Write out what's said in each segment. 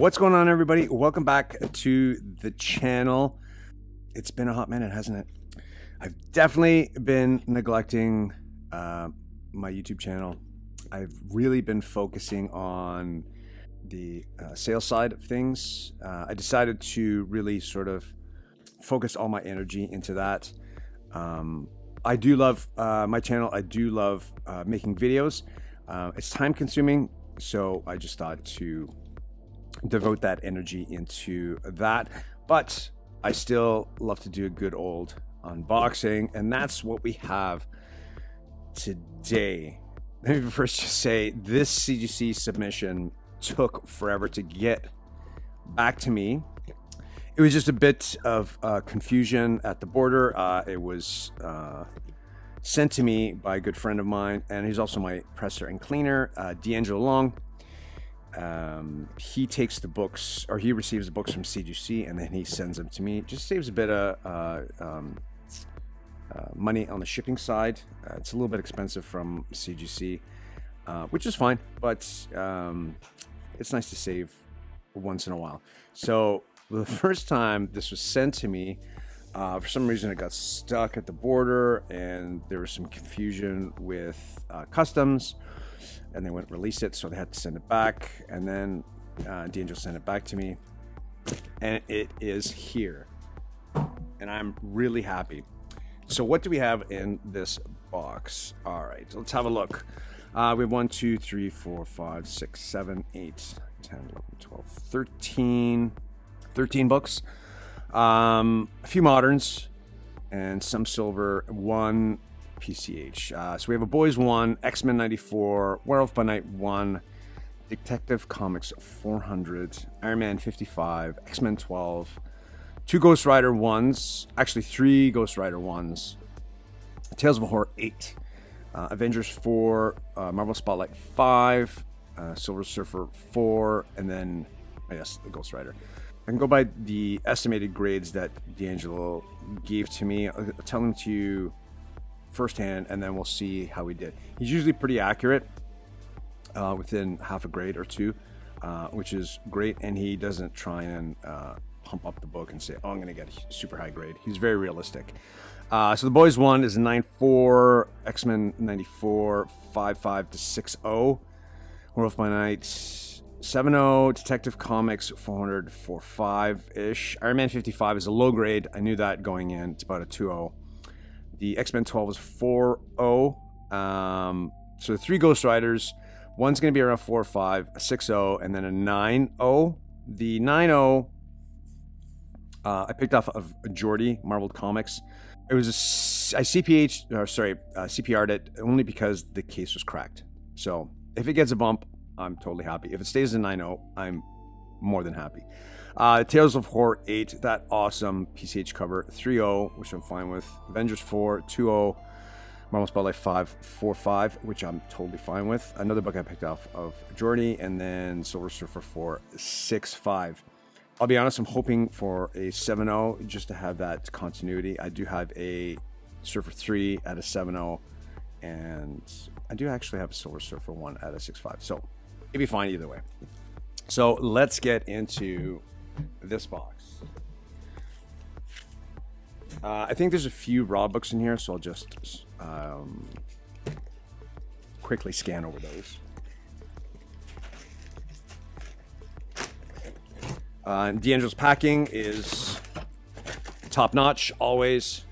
What's going on, everybody? Welcome back to the channel. It's been a hot minute, hasn't it? I've definitely been neglecting my YouTube channel. I've really been focusing on the sales side of things. I decided to really sort of focus all my energy into that. I do love my channel. I do love making videos. It's time consuming, so I just thought to devote that energy into that. But I still love to do a good old unboxing, and that's what we have today. Let me first just say this CGC submission took forever to get back to me. It was just a bit of confusion at the border. It was sent to me by a good friend of mine, and he's also my presser and cleaner, D'Angelo Long. He takes the books, or he receives the books from CGC, and then he sends them to me. Just saves a bit of money on the shipping side. It's a little bit expensive from CGC, which is fine, but it's nice to save once in a while. So the first time this was sent to me, for some reason it got stuck at the border, and there was some confusion with customs, and they wouldn't release it, so they had to send it back. And then D'Angelo sent it back to me, and it is here, and I'm really happy. So what do we have in this box? All right, let's have a look. We have 1, 2, 3, 4, 5, 6, 7, 8, 10, 11, 12, 13 books. A few moderns and some silver, 1 PCH. So we have a Boys 1, X-Men 94, Werewolf by Night 1, Detective Comics 400, Iron Man 55, X-Men 12, 2 Ghost Rider 1s, actually 3 Ghost Rider 1s, Tales of Horror 8, Avengers 4, Marvel Spotlight 5, Silver Surfer 4, and then, yes, the Ghost Rider. I can go by the estimated grades that D'Angelo gave to me. I'll tell them to you firsthand, and then we'll see how we did. He's usually pretty accurate, within half a grade or two, which is great, and he doesn't try and pump up the book and say, oh, I'm going to get a super high grade. He's very realistic. So the Boys 1 is 9.4, X-Men 94, 5.5 to 6.0, Werewolf by Night 7.0, Detective Comics 400, 4.5-ish. Iron Man 55 is a low grade. I knew that going in. It's about a 2.0. The X-Men 12 is 4.0. So the 3 Ghost Riders, one's going to be around 4.5, a 6.0, and then a 9.0. The 9.0, I picked off of Jordy, Marvel Comics. It was I CPR'd it only because the case was cracked. So if it gets a bump, I'm totally happy. If it stays in 9.0, I'm more than happy. Tales of Horror 8, that awesome PCH cover, 3.0, which I'm fine with. Avengers 4, 2.0. Marvel Spotlight 5, 4.5, which I'm totally fine with. Another book I picked off of Jordy, and then Silver Surfer 4, 6.5. I'll be honest, I'm hoping for a 7.0 just to have that continuity. I do have a Surfer 3 at a 7.0, and I do actually have a Silver Surfer 1 at a 6.5. So it'd be fine either way. So let's get into this box. I think there's a few raw books in here, so I'll just quickly scan over those. D'Angelo's packing is top notch, always.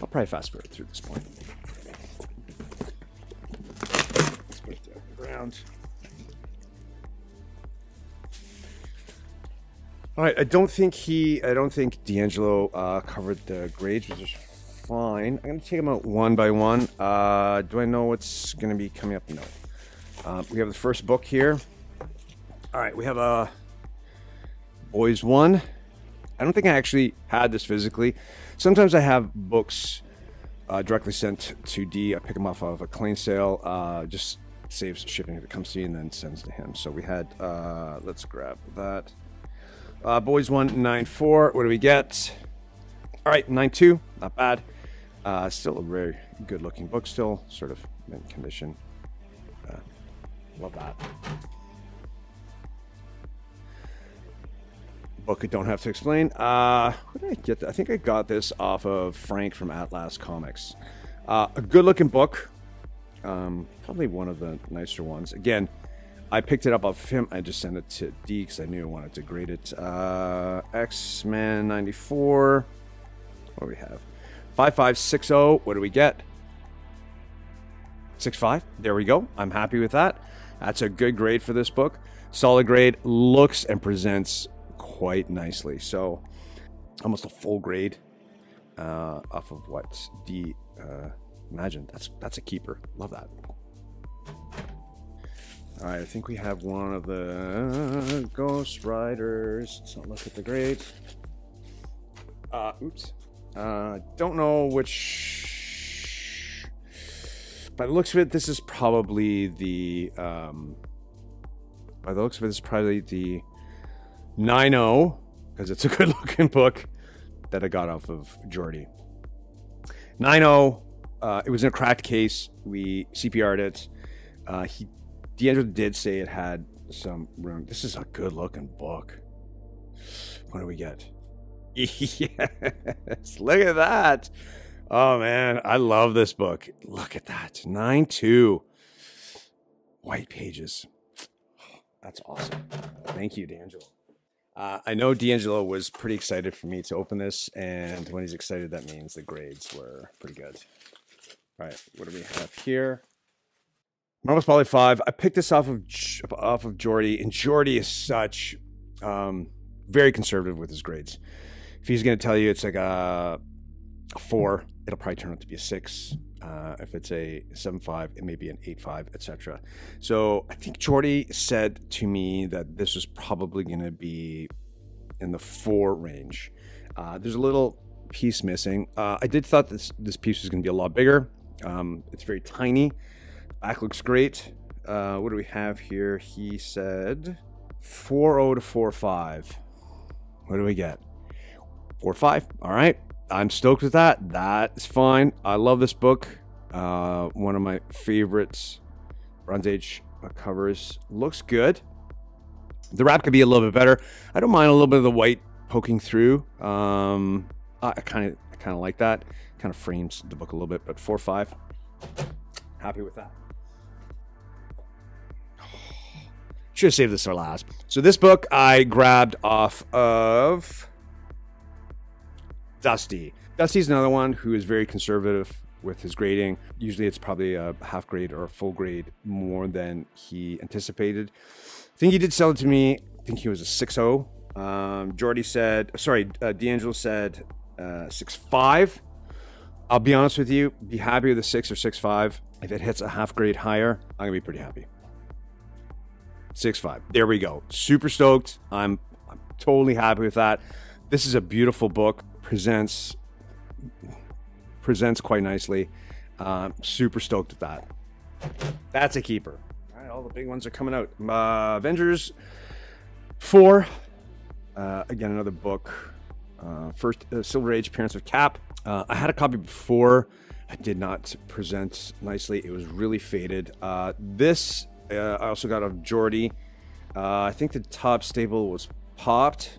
I'll probably fast forward through this point. Let's put it down on the ground. All right, I don't think D'Angelo covered the grades, which is fine. I'm gonna take them out one by one. Do I know what's gonna be coming up? No. We have the first book here. All right, we have a Boys 1. I don't think I actually had this physically. Sometimes I have books directly sent to D. I pick them off of a clean sale. Just saves shipping if it comes to me, and then sends to him. So we had, let's grab that. Boys 194, what do we get? All right, 9.2, not bad. Still a very good looking book, still sort of mint condition. Love that. Book I don't have to explain. Where did I get that? I think I got this off of Frank from Atlas Comics. A good looking book. Probably one of the nicer ones. Again, I picked it up off of him. I just sent it to D because I knew I wanted to grade it. X-Men 94. What do we have? 5560. What do we get? 6.5. There we go. I'm happy with that. That's a good grade for this book. Solid grade. Looks and presents quite nicely. So almost a full grade off of what D imagined. That's a keeper. Love that. All right, I think we have one of the Ghost Riders. Let's not look at the grade. Oops. Don't know which. By the looks of it, this is probably the. By the looks of it, this is probably the 9.0 because it's a good-looking book that I got off of Jordy. 9.0. It was in a cracked case. We CPR'd it. D'Angelo did say it had some room. This is a good-looking book. What do we get? Yes, look at that. Oh man, I love this book. Look at that. 9.2. White pages. That's awesome. Thank you, D'Angelo. I know D'Angelo was pretty excited for me to open this, and when he's excited, that means the grades were pretty good. All right, what do we have here? Marvel's Poly 5. I picked this off of Jordy, and Jordy is such very conservative with his grades. If he's going to tell you it's like a 4, it'll probably turn out to be a 6. If it's a 7.5, it may be an 8.5, etc. So I think Jordy said to me that this was probably going to be in the 4 range. There's a little piece missing. I did thought this piece was going to be a lot bigger. It's very tiny. Back looks great. What do we have here? He said 4.0 to 4.5. What do we get? 4.5. All right. I'm stoked with that. That's fine. I love this book. One of my favorites. Bronze Age covers. Looks good. The wrap could be a little bit better. I don't mind a little bit of the white poking through. I kind of like that. Kind of frames the book a little bit, but 4.5. Happy with that. Should have saved this for last. So this book I grabbed off of Dusty. Dusty's another one who is very conservative with his grading. Usually it's probably a half grade or a full grade more than he anticipated. I think he did sell it to me. I think he was a 6.0. Jordy said, sorry, D'Angelo said 6.5. I'll be honest with you, be happy with a 6 or 6.5. If it hits a half grade higher, I'm gonna be pretty happy. 6.5. There we go. Super stoked. I'm totally happy with that. This is a beautiful book. Presents quite nicely. Super stoked with that. That's a keeper. All right, all the big ones are coming out. Avengers 4. Again, another book. First Silver Age appearance of Cap. I had a copy before. I did not present nicely. It was really faded. This I also got off Jordy. I think the top staple was popped,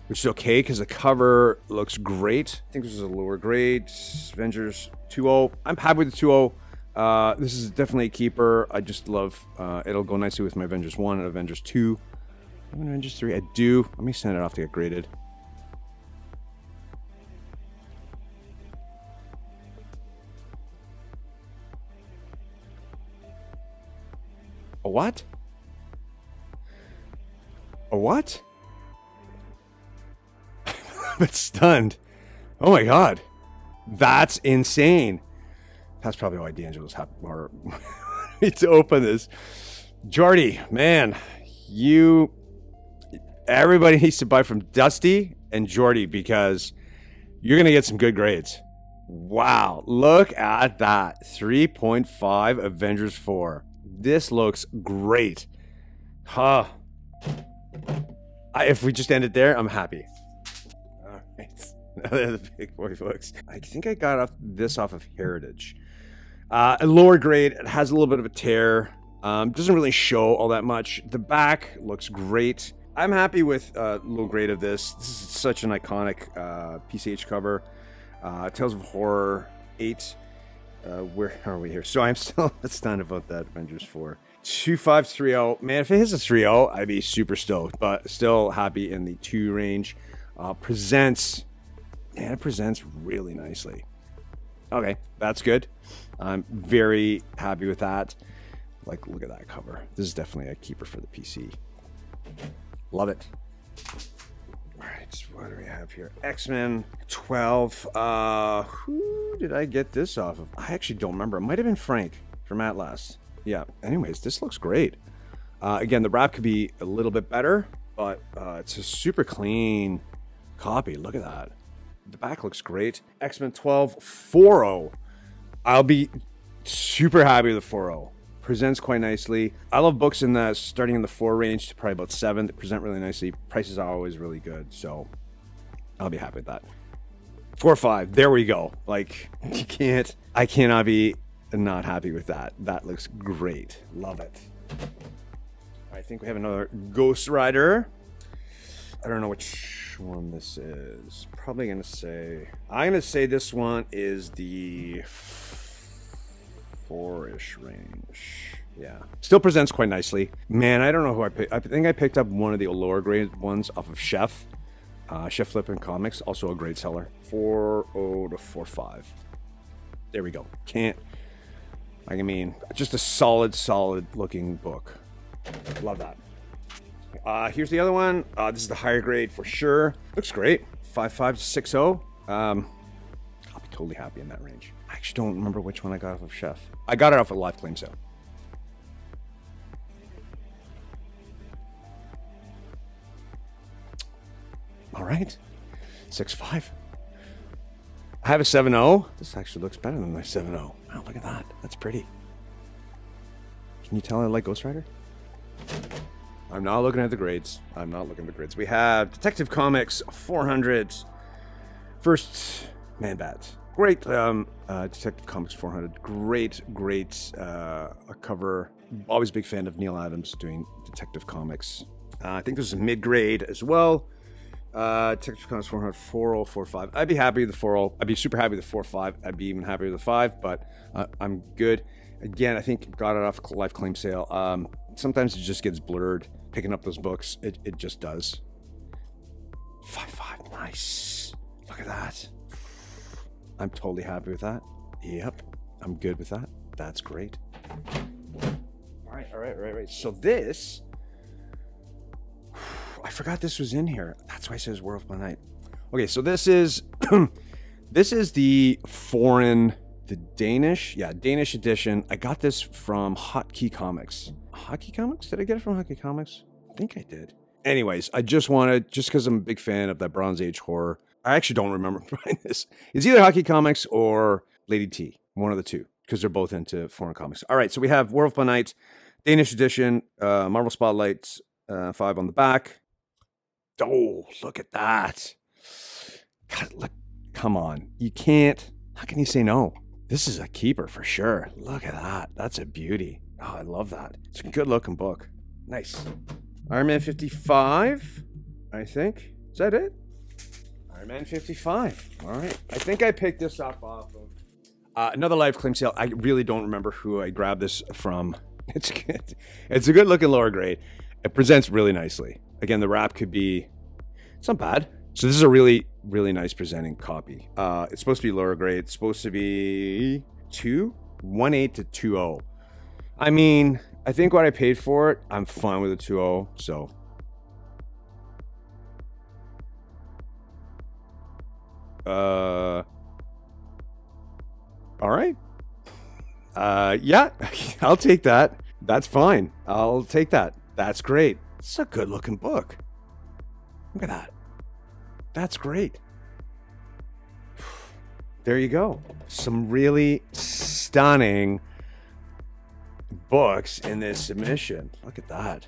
which is okay because the cover looks great. I think this is a lower grade. Avengers 2.0. I'm happy with the 2.0. This is definitely a keeper. I just love, it'll go nicely with my Avengers 1 and Avengers 2. Avengers 3, I do. Let me send it off to get graded. A what? A what? I'm stunned. Oh my god. That's insane. That's probably why D'Angelo's happy or need to open this. Jordy, man, everybody needs to buy from Dusty and Jordy because you're gonna get some good grades. Wow, look at that. 3.5 Avengers 4. This looks great. Huh. If we just end it there, I'm happy. All right. The big boy books. I think I got this off of Heritage. A lower grade. It has a little bit of a tear. Doesn't really show all that much. The back looks great. I'm happy with low grade of this. This is such an iconic PCH cover. Tales of Horror 8. Where are we here? So I'm still stunned about that Avengers 4. 2530. Man, if it hits a 3.0, I'd be super stoked. But still happy in the 2 range. Presents. Man, it presents really nicely. Okay, that's good. I'm very happy with that. Like, look at that cover. This is definitely a keeper for the PC. Love it. All right, what do we have here? X-Men 12. Who did I get this off of? I actually don't remember. It might have been Frank from Atlas. Yeah, anyways, this looks great. Again, the wrap could be a little bit better, but it's a super clean copy. Look at that. The back looks great. X-Men 12 4.0. I'll be super happy with the 4.0. Presents quite nicely. I love books in the starting in the 4 range to probably about 7 that present really nicely. Prices are always really good, so I'll be happy with that. 4.5. There we go. Like, I cannot be not happy with that. That looks great. Love it. I think we have another Ghost Rider. I don't know which one this is. Probably gonna say, I'm gonna say this one is the 4-ish range. Yeah, still presents quite nicely. Man, I don't know who I picked. I think I picked up one of the lower grade ones off of Chef Flippin' Comics, also a great seller. 4.0 to 4.5. There we go. I mean, just a solid looking book. Love that. Here's the other one. This is the higher grade for sure. Looks great. 5.5 to 6.0. I'll be totally happy in that range. I actually don't remember which one I got off of Chef. I got it off a live claim sale. All right. 6.5. I have a 7.0. This actually looks better than my 7.0. Wow, look at that. That's pretty. Can you tell I like Ghost Rider? I'm not looking at the grades. I'm not looking at the grades. We have Detective Comics 400. First Man Bat. Great Detective Comics 400. Great cover. Always a big fan of Neil Adams doing Detective Comics. I think this is a mid-grade as well. Detective Comics 400, 4.0, 4.5. I'd be happy with the 4.0. I'd be super happy with the 4.5. I'd be even happier with the 5, but I'm good. Again, I think got it off live claim sale. Sometimes it just gets blurred picking up those books. It just does. 5.5, nice. Look at that. I'm totally happy with that. Yep, I'm good with that. That's great. All right. So this, I forgot this was in here. That's why it says Werewolf by Night. Okay, so this is this is the Danish edition. I got this from Hotkey Comics. Hotkey Comics? Did I get it from Hotkey Comics? I think I did. Anyways, I just because I'm a big fan of that Bronze Age horror. I actually don't remember buying this. It's either Hotkey Comics or Lady T, one of the two, because they're both into foreign comics. All right, so we have Werewolf by Night, Danish edition, Marvel Spotlight 5 on the back. Oh, look at that. God, look, come on. You can't, how can you say no? This is a keeper for sure. Look at that. That's a beauty. Oh, I love that. It's a good looking book. Nice. Iron Man 55, I think. Is that it? Iron Man 55. All right. I think I picked this up off of another live claim sale. I really don't remember who I grabbed this from. It's good. It's a good looking lower grade. It presents really nicely. Again, the wrap could be, it's not bad. So this is a really, really nice presenting copy. It's supposed to be lower grade. It's supposed to be 1.8 to 2.0. I mean, I think what I paid for it, I'm fine with a 2.0. So all right. Yeah, I'll take that. That's fine. I'll take that. That's great. It's a good looking book. Look at that. That's great. There you go. Some really stunning books in this submission. Look at that.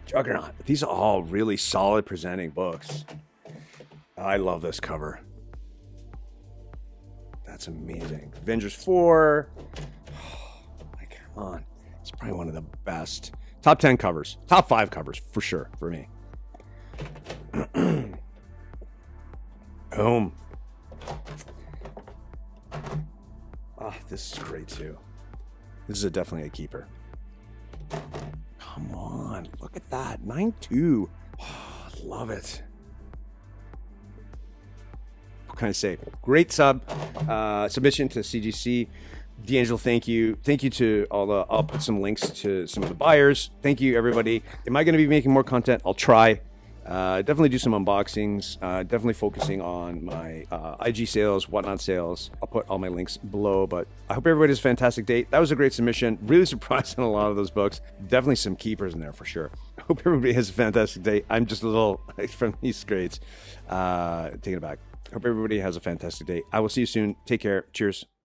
Juggernaut. These are all really solid presenting books. I love this cover. That's amazing. Avengers 4. Oh, come on. It's probably one of the best. Top 10 covers. Top 5 covers, for sure, for me. Boom. Ah, this is great, too. This is definitely a keeper. Come on. Look at that. 9.2. Oh, love it. What can I say? Great submission to CGC. D'Angelo, thank you. Thank you to all the... I'll put some links to some of the buyers. Thank you, everybody. Am I going to be making more content? I'll try. Definitely do some unboxings. Definitely focusing on my IG sales, whatnot sales. I'll put all my links below, but I hope everybody has a fantastic day. That was a great submission. Really surprised on a lot of those books. Definitely some keepers in there for sure. I hope everybody has a fantastic day. I'm just a little from these grades. Taking it back. Hope everybody has a fantastic day. I will see you soon. Take care. Cheers.